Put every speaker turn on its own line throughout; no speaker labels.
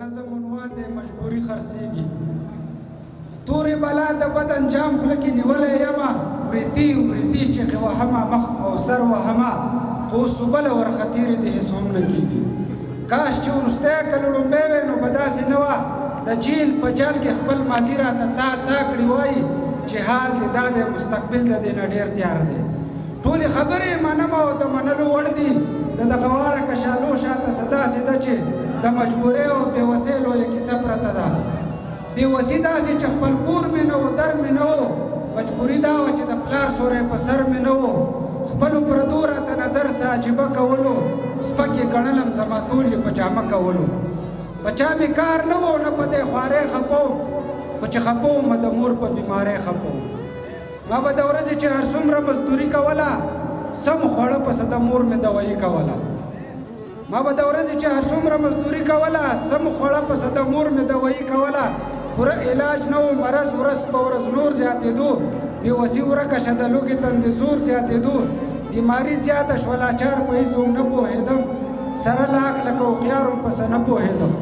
نظم عنوان دی مجبوري خرڅېږي. تورې بلا د بد انجام خوله کې نیولی یمه، وریتي وریتي چغې وهمه مخ او سر وهمه، خو اوس بله ورختېرې د هېڅ هم نه کېږي. کاش چې وروستی کله لومبی وی نو به داسې نه وه د جیل په جال کې خپل ماضي راته تا کړي وایي چې حال دې دا دی مستقبل د دې نه ډېر تیار دی. ټولې خبرې یې منم او د منلو وړ دي. د دغه واړه کشالو شاته څه داسې ده چې د مجبورۍ او بېوسۍ لویه کیسه پرته ده. بېوسي داسې چې خپل کور مې نه و در مې نه و، مجبوري دا وه چې د پلار سوری په سر مې نه و، خپلو پردو راته نظر څه عجیبه کولو، سپک یې ګڼلم زما ټول یې په جامه کولو. په چا مې کار نه و نه په دې خوارۍ خفه وم، خو چې خفه وم د مور په بیمارۍ خفه وم. ما به د ورځې چې هر څومره مزدوري کوله سم خوړه پسې د مور مې دوایي کوله. ما به د ورځې چې هر څومره مزدوري کوله سم خوړه پسې د مور مې دوایي کوله. پوره علاج نه و، مرض ورځ په ورځ نور زیاتېدو، بېوسي ورکه شه د لوږې تندې زور زیاتېدو، بیماري زیاته شوه لاچار په هېڅ هم نه پوهېدم، سره لاک لکه هوښیار هم پسې نه پوهېدم.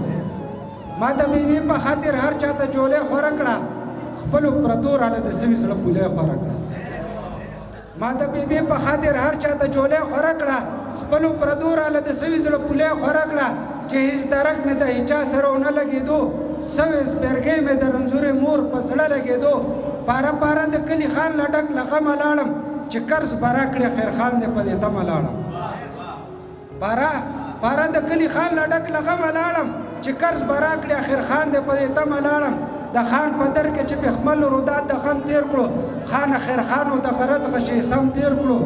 ما د مېوې په خاطر هر چا ته جولۍ خوره کړه، خپلو پردو راله د سوي زړه پولی خوره کړه. ما د بېبې په خاطر هر چا ته جولۍ خوره کړه، خپلو پردو راله د سوي زړه پولی خوره کړه، چې هېڅ درک مې د هېچا سره ونه لګېدو، سوې سپېرګۍ مې د رنځورې مور په زړه لګېدو. پاره پاره د کلي خان له ډک له غمه لاړم، چې قرض به راکړې خیرخان دې په دې تمه لاړم. پاره د کلي خان له ډک له غمه لاړم، چې قرض به راکړې خیرخان دې په دې تمه لاړم. د خان په در کې چې په خپل رودات د غم تیر کړو، خان خیرخانو د غرض غشې سم تیر کړو.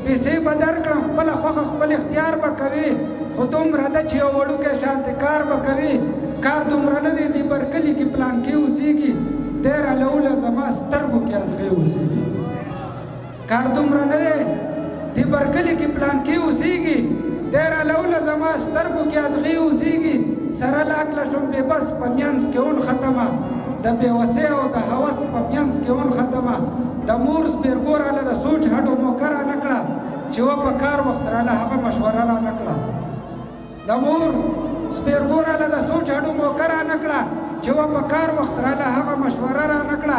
پیسې به درکړم خپله خوښه خپل اختیار به کوي، خو دومره ده چې یو وړوکی شانتې کار به کوي. کار دومره نه دی دې برکلي کې پلان کې اوسېږي، دی رالوله زما سترګو کې ازغې اوسېږي. کار دومره نه دی دې برکلي کې پلان کې اوسېږي، دی رالوله زما سترګو کې ازغې اوسېږي. سره لاګله شوم بې بس په منځ کې اون ختمه، د بېوسۍ او د هوس په منځ کې اون ختمه. د مور سپېرګو راله د سوچ هډو موقع را نه کړه، چې و په کار وخت راله هغه مشوره را نه کړه. د مور سپېرګو راله د سوچ هډو موقع را نه کړه، چې و په کار وخت راله هغه مشوره را نه کړه.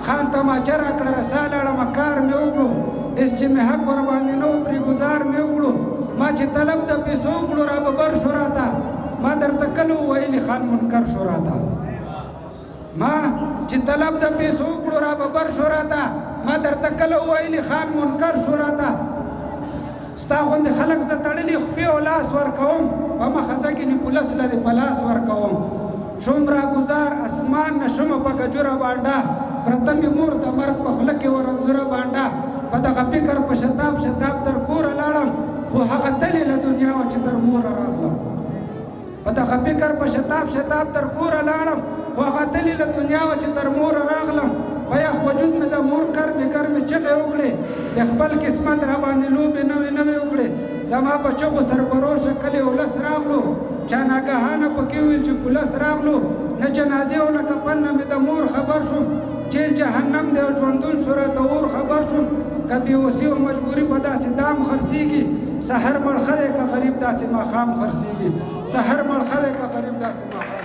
خان تماچه را کړه رسا لاړمه کار مې وکړو، هېڅ چې مې حق ورباندې نه و پرې ګزار مې وکړو. ما چې طلب د پیسو وکړو را به بر شو راته، ما درته کله وویلي خان منکر شو راته. ما چې طلب د پیسو وکړو را به بر شو راته، ما درته کله وویلي خان منکر شو راته. ستا غوندې خلک زه تړلي خپې او لاس ورکوم، په مخه زه کې نیکولس له دې په لاس ورکوم. شوم را ګزار اسمان نه شمه په کجوره بانډه، پرته مې مور د مرګ په خوله کې ورنځوره بانډه. په دغه فکر په شتاب شتاب تر کوره لاړم، خو هغه تلې له دنیا وه چې تر موره راغلم. په دغه فکر په شتاب شتاب تر کوره لاړم، خو هغه تلې له دنیا وه چې تر موره راغلم. په یخ وجود مې د مور ګرمې چغې وکړې، د خپل قسمت را باندې لوبې نوې وکړې. زما په چغو سرپروشه کلي ولس راغلو، چا ناګهانه پکې ویل چې پولس راغلو. نه جنازې او نه کفن نه مې د مور خبر شوم، جیل جهنم دی او ژوندون شو راته اور خبر شوم. که بېوسي او مجبوري په داسې دام خرڅېږي، سحر مړ ښه دی که غریب داسې ماښام خرڅېږي. سحر مړ ښه دی که غریب داسې ماښام